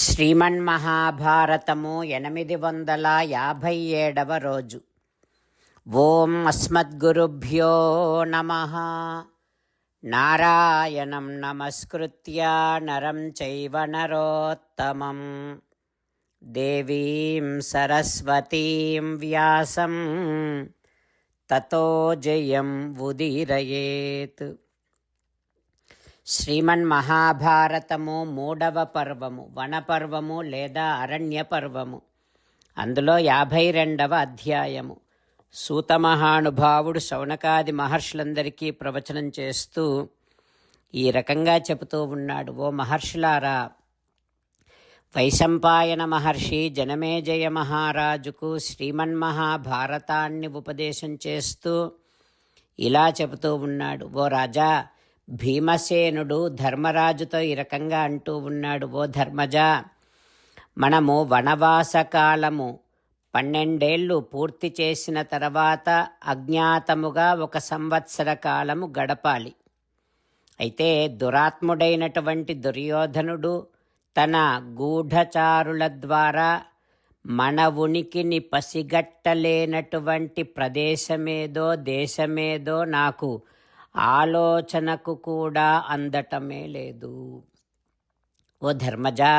శ్రీమన్మహాభారతము 857వ రోజు. ఓం అస్మద్గురుభ్యో నమః. నారాయణం నమస్కృత్య నరం చైవ నరోత్తమం దేవీం సరస్వతీం వ్యాసం తతో జయం ఉదీరయేత్. శ్రీమన్మహాభారతము 3వ పర్వము, వనపర్వము లేదా అరణ్య పర్వము. అందులో 52వ అధ్యాయము. సూతమహానుభావుడు శౌనకాది మహర్షులందరికీ ప్రవచనం చేస్తూ ఈ రకంగా చెబుతూ ఉన్నాడు. ఓ మహర్షులారా, వైశంపాయన మహర్షి జనమేజయ మహారాజుకు శ్రీమన్మహాభారతాన్ని ఉపదేశం చేస్తూ ఇలా చెబుతూ ఉన్నాడు. ఓ రాజా, భీమసేనుడు ధర్మరాజుతో ఈ రకంగా అంటూ ఉన్నాడు. ఓ ధర్మజా, మనము వనవాసకాలము 12 ఏళ్ళు పూర్తి చేసిన తర్వాత అజ్ఞాతముగా 1 సంవత్సర కాలము గడపాలి. అయితే దురాత్ముడైనటువంటి దుర్యోధనుడు తన గూఢచారుల ద్వారా మన ఉనికిని పసిగట్టలేనటువంటి ప్రదేశమేదో దేశమేదో నాకు ఆలోచనకు కూడా అందటమే లేదు. ఓ ధర్మజా,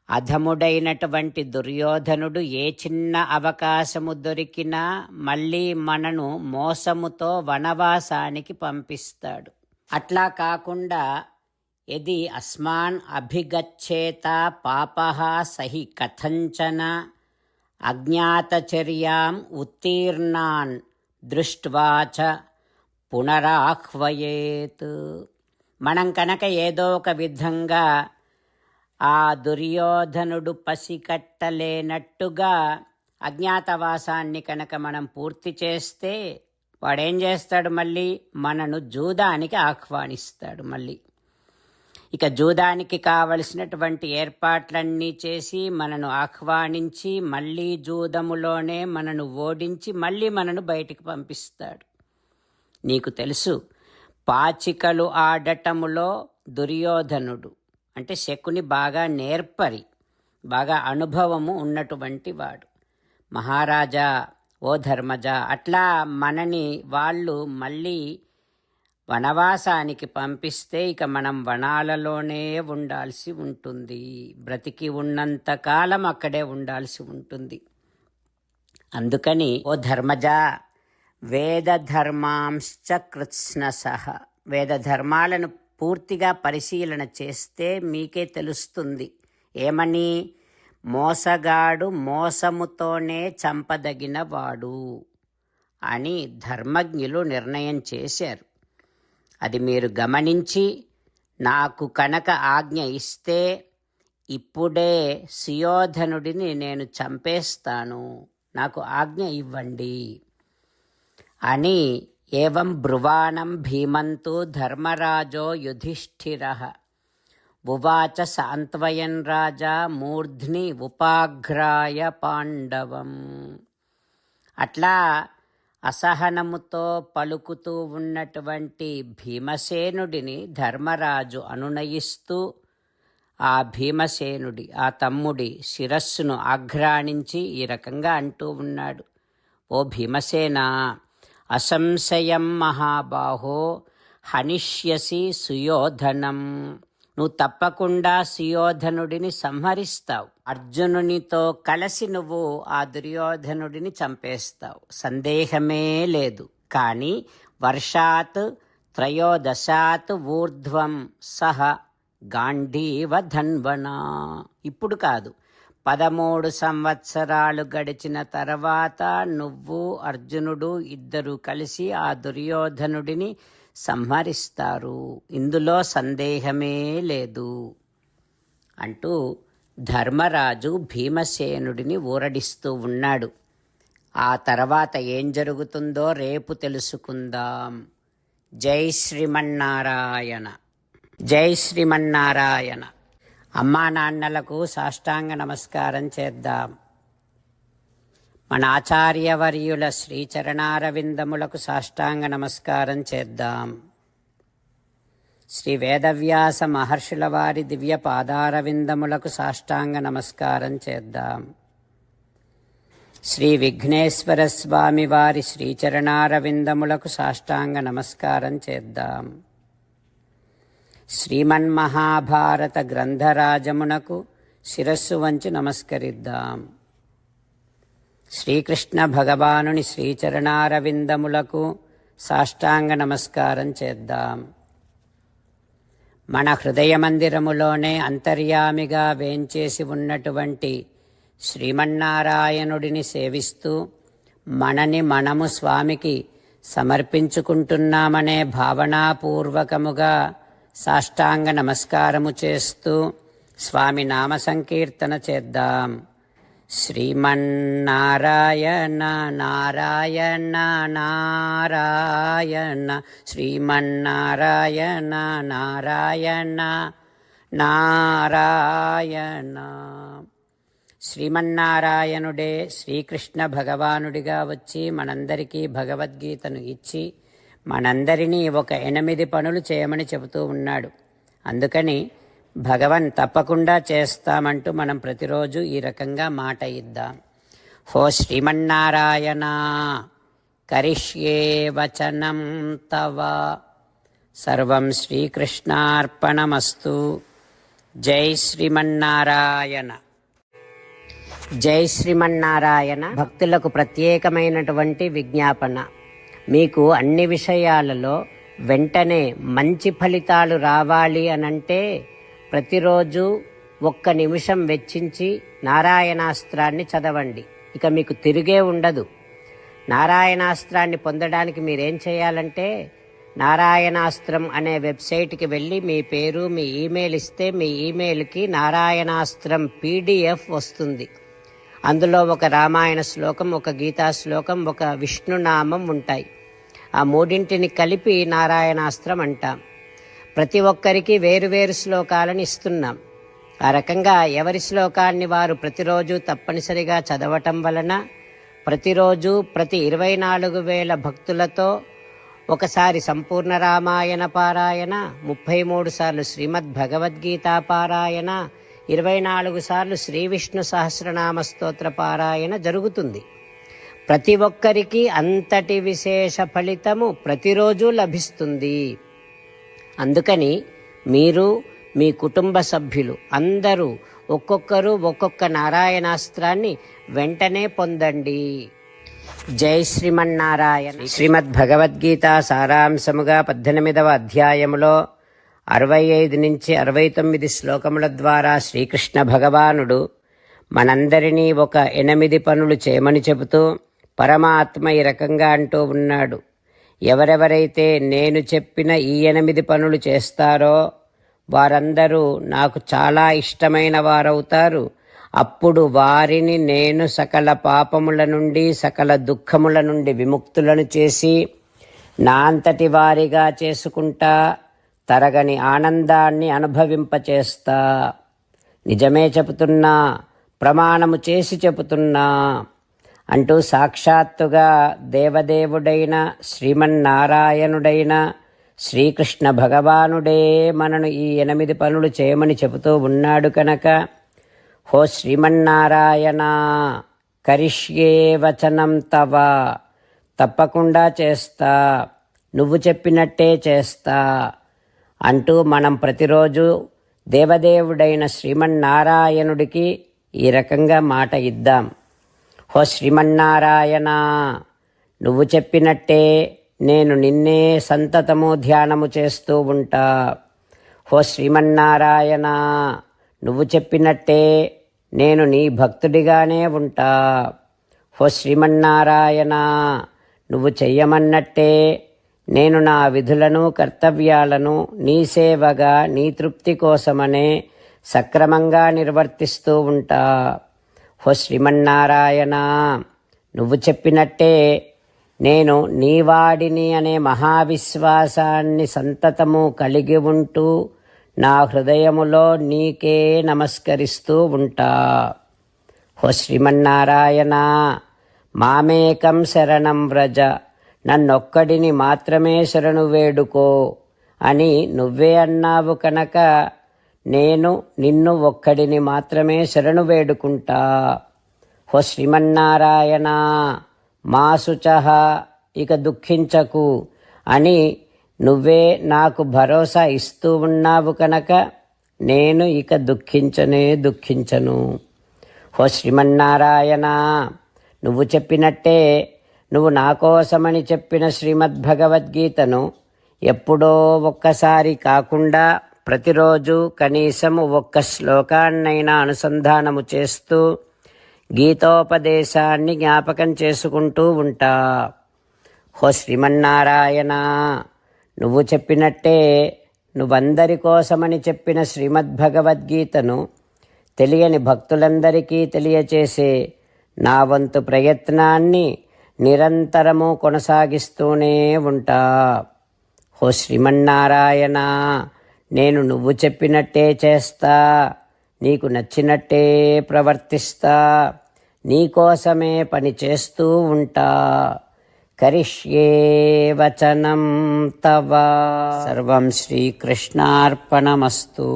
అధముడైనటువంటి దుర్యోధనుడు ఏ చిన్న అవకాశము దొరికినా మళ్ళీ మనను మోసముతో వనవాసానికి పంపిస్తాడు. అట్లా కాకుండా యది అస్మాన్ అభిగచ్చేత పాపః సహి కథంచన అజ్ఞాతచర్యాం ఉత్తీర్ణాన్ దృష్ట్వాచ పునరాహ్వయేత్. మనం కనుక ఏదో ఒక విధంగా ఆ దుర్యోధనుడు పసికట్టలేనట్టుగా అజ్ఞాతవాసాన్ని కనుక మనం పూర్తి చేస్తే వాడేం చేస్తాడు? మళ్ళీ మనను జూదానికి ఆహ్వానిస్తాడు. మళ్ళీ ఇక జూదానికి కావలసినటువంటి ఏర్పాట్లన్నీ చేసి మనను ఆహ్వానించి మళ్ళీ జూదములోనే మనను ఓడించి మళ్ళీ మనను బయటికి పంపిస్తాడు. నీకు తెలుసు, పాచికలు ఆడటములో దుర్యోధనుడు అంటే శకుని బాగా నేర్పరి, బాగా అనుభవము ఉన్నటువంటి వాడు. మహారాజా, ఓ ధర్మజా, అట్లా మనని వాళ్ళు మళ్ళీ వనవాసానికి పంపిస్తే ఇక మనం వనాలలోనే ఉండాల్సి ఉంటుంది. బ్రతికి ఉన్నంతకాలం అక్కడే ఉండాల్సి ఉంటుంది. అందుకని ఓ ధర్మజా, వేదధర్మాంశ్చ కృత్స్నసః, వేదధర్మాలను పూర్తిగా పరిశీలన చేస్తే మీకే తెలుస్తుంది. ఏమని? మోసగాడు మోసముతోనే చంపదగినవాడు అని ధర్మజ్ఞులు నిర్ణయం చేశారు. అది మీరు గమనించి నాకు కనుక ఆజ్ఞ ఇస్తే ఇప్పుడే సుయోధనుడిని నేను చంపేస్తాను, నాకు ఆజ్ఞ ఇవ్వండి అని ఏవం బ్రువాణం భీమంతు ధర్మరాజో యుధిష్ఠిరః ఉవాచ సాంత్వయన్ రాజా మూర్ధ్ని ఉపాఘ్రాయ పాండవం. అట్లా అసహనముతో పలుకుతూ ఉన్నటువంటి భీమసేనుడిని ధర్మరాజు అనునయిస్తూ ఆ భీమసేనుడి ఆ తమ్ముడి శిరస్సును ఆఘ్రాణించి ఈ రకంగా అంటూ ఉన్నాడు. ఓ భీమసేనా, అసంశయం మహాబాహో హనిష్యసి సుయోధనం. నువ్వు తప్పకుండా సుయోధనుడిని సంహరిస్తావు. అర్జునునితో కలిసి నువ్వు ఆ దుర్యోధనుడిని చంపేస్తావు, సందేహమే లేదు. కానీ వర్షాత్ త్రయోదశాత్ ఊర్ధ్వం సహ గాంధీవ ధన్వనా. ఇప్పుడు కాదు, 13 సంవత్సరాలు గడిచిన తర్వాత నువ్వు అర్జునుడు ఇద్దరు కలిసి ఆ దుర్యోధనుడిని సంహరిస్తారు, ఇందులో సందేహమే లేదు అంటూ ధర్మరాజు భీమసేనుడిని ఊరడిస్తూ ఉన్నాడు. ఆ తర్వాత ఏం జరుగుతుందో రేపు తెలుసుకుందాం. జై శ్రీమన్నారాయణ. జై శ్రీమన్నారాయణ. అమ్మా నాన్నలకు సాష్టాంగ నమస్కారం చేద్దాం. మన ఆచార్యవర్యుల శ్రీచరణారవిందములకు సాష్టాంగ నమస్కారం చేద్దాం. శ్రీ వేదవ్యాస మహర్షుల వారి దివ్య పాదారవిందములకు సాష్టాంగ నమస్కారం చేద్దాం. శ్రీ విఘ్నేశ్వర స్వామి వారి శ్రీచరణారవిందములకు సాష్టాంగ నమస్కారం చేద్దాం. శ్రీమన్మహాభారత గ్రంథరాజమునకు శిరస్సు వంచి నమస్కరిద్దాం. శ్రీకృష్ణ భగవానుని శ్రీచరణారవిందములకు సాష్టాంగ నమస్కారం చేద్దాం. మన హృదయ మందిరములోనే అంతర్యామిగా వేంచేసి ఉన్నటువంటి శ్రీమన్నారాయణుడిని సేవిస్తూ మనని మనము స్వామికి సమర్పించుకుంటున్నామనే భావనాపూర్వకముగా సాష్టాంగ నమస్కారము చేస్తూ స్వామి నామ సంకీర్తన చేద్దాం. శ్రీమన్నారాయణ నారాయణ నారాయణ శ్రీమన్నారాయణ నారాయణ నారాయణ. శ్రీమన్నారాయణుడే శ్రీకృష్ణ భగవానుడిగా వచ్చి మనందరికీ భగవద్గీతను ఇచ్చి మనందరినీ ఒక 8 పనులు చేయమని చెబుతూ ఉన్నాడు. అందుకని భగవన్ తప్పకుండా చేస్తామంటూ మనం ప్రతిరోజు ఈ రకంగా మాట ఇద్దాం. హో శ్రీమన్నారాయణ కరిష్యే వచనం తవ సర్వం శ్రీకృష్ణార్పణమస్తు. జై శ్రీమన్నారాయణ. జై శ్రీమన్నారాయణ. భక్తులకు ప్రత్యేకమైనటువంటి విజ్ఞాపన. మీకు అన్ని విషయాలలో వెంటనే మంచి ఫలితాలు రావాలి అనంటే ప్రతిరోజు 1 నిమిషం వెచ్చించి నారాయణాస్త్రాన్ని చదవండి. ఇక మీకు తిరిగే ఉండదు. నారాయణాస్త్రాన్ని పొందడానికి మీరేం చేయాలంటే నారాయణాస్త్రం అనే వెబ్సైట్కి వెళ్ళి మీ పేరు మీ ఈమెయిల్ ఇస్తే మీ ఈమెయిల్కి నారాయణాస్త్రం PDF వస్తుంది. అందులో ఒక రామాయణ శ్లోకం, ఒక గీతా శ్లోకం, ఒక విష్ణునామం ఉంటాయి. ఆ 3 కలిపి నారాయణాస్త్రం అంటాం. ప్రతి ఒక్కరికి వేరువేరు శ్లోకాలను ఇస్తున్నాం. ఆ రకంగా ఎవరి శ్లోకాన్ని వారు ప్రతిరోజు తప్పనిసరిగా చదవటం వలన ప్రతిరోజు ప్రతి 24,000 భక్తులతో ఒకసారి సంపూర్ణ రామాయణ పారాయణ, 33 సార్లు శ్రీమద్ భగవద్గీత పారాయణ, 24 సార్లు శ్రీ విష్ణు సహస్రనామ స్తోత్ర పారాయణ జరుగుతుంది. ప్రతి ఒక్కరికి అంతటి విశేష ఫలితము ప్రతిరోజు లభిస్తుంది. అందుకని మీరు మీ కుటుంబ సభ్యులు అందరూ ఒక్కొక్కరు ఒక్కొక్క నారాయణాస్త్రాన్ని వెంటనే పొందండి. జై శ్రీమన్నారాయణ. శ్రీమద్ భగవద్గీత సారాంశముగా 18వ అధ్యాయములో 65 నుంచి 69 శ్లోకముల ద్వారా శ్రీకృష్ణ భగవానుడు మనందరినీ ఒక 8 పనులు చేయమని చెబుతూ పరమాత్మ ఈ రకంగా అంటూ ఉన్నాడు. ఎవరెవరైతే నేను చెప్పిన ఈ 8 పనులు చేస్తారో వారందరూ నాకు చాలా ఇష్టమైన వారవుతారు. అప్పుడు వారిని నేను సకల పాపముల నుండి సకల దుఃఖముల నుండి విముక్తులను చేసి నా అంతటి వారిగా చేసుకుంటా, తరగని ఆనందాన్ని అనుభవింపచేస్తా. నిజమే చెబుతున్నా, ప్రమాణము చేసి చెబుతున్నా అంటూ సాక్షాత్తుగా దేవదేవుడైన శ్రీమన్నారాయణుడైన శ్రీకృష్ణ భగవానుడే మనను ఈ 8 పనులు చేయమని చెబుతూ ఉన్నాడు కనుక హో శ్రీమన్నారాయణ కరిష్యే వచనం తవ, తప్పకుండా చేస్తా, నువ్వు చెప్పినట్టే చేస్తా అంటూ మనం ప్రతిరోజు దేవదేవుడైన శ్రీమన్నారాయణుడికి ఈ రకంగా మాట ఇద్దాం. హో శ్రీమన్నారాయణ, నువ్వు చెప్పినట్టే నేను నిన్నే సంతతము ధ్యానము చేస్తూ ఉంటా. హో శ్రీమన్నారాయణ, నువ్వు చెప్పినట్టే నేను నీ భక్తుడిగానే ఉంటా. హో శ్రీమన్నారాయణ, నువ్వు చెయ్యమన్నట్టే నేను నా విధులను కర్తవ్యాలను నీ సేవగా నీ తృప్తి కోసమనే సక్రమంగా నిర్వర్తిస్తూ ఉంటా. హో శ్రీమన్నారాయణ, నువ్వు చెప్పినట్టే నేను నీవాడిని అనే మహావిశ్వాసాన్ని సంతతము కలిగి ఉంటూ నా హృదయములో నీకే నమస్కరిస్తూ ఉంటా. హో శ్రీమన్నారాయణ, మామేకం శరణం వ్రజ, నన్నొక్కడిని మాత్రమే శరణు వేడుకో అని నువ్వే అన్నావు కనుక నేను నిన్ను ఒక్కడిని మాత్రమే శరణు వేడుకుంటా. హో శ్రీమన్నారాయణ మా శుచః, ఇక దుఃఖించకు అని నువ్వే నాకు భరోసా ఇస్తూ ఉన్నావు కనుక నేను ఇక దుఃఖించను. హో శ్రీమన్నారాయణ, నువ్వు చెప్పినట్టే నువ్వు నా కోసమని చెప్పిన శ్రీమద్భగవద్గీతను ఎప్పుడో ఒక్కసారి కాకుండా ప్రతిరోజు కనీసము ఒక్క శ్లోకాన్నైనా అనుసంధానము చేస్తూ గీతోపదేశాన్ని జ్ఞాపకం చేసుకుంటూ ఉంటా. హో శ్రీమన్నారాయణ, నువ్వు చెప్పినట్టే నువ్వందరి కోసమని చెప్పిన శ్రీమద్భగవద్గీతను తెలియని భక్తులందరికీ తెలియచేసే నా వంతు ప్రయత్నాన్ని నిరంతరము కొనసాగిస్తూనే ఉంటా. హో శ్రీమన్నారాయణ, నేను నువ్వు చెప్పినట్టే చేస్తా, నీకు నచ్చినట్టే ప్రవర్తిస్తా, నీకోసమే పని చేస్తూ ఉంటా. కరిష్యే వచనం తవ. సర్వం శ్రీకృష్ణార్పణమస్తు.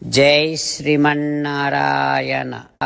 జై శ్రీమన్నారాయణ.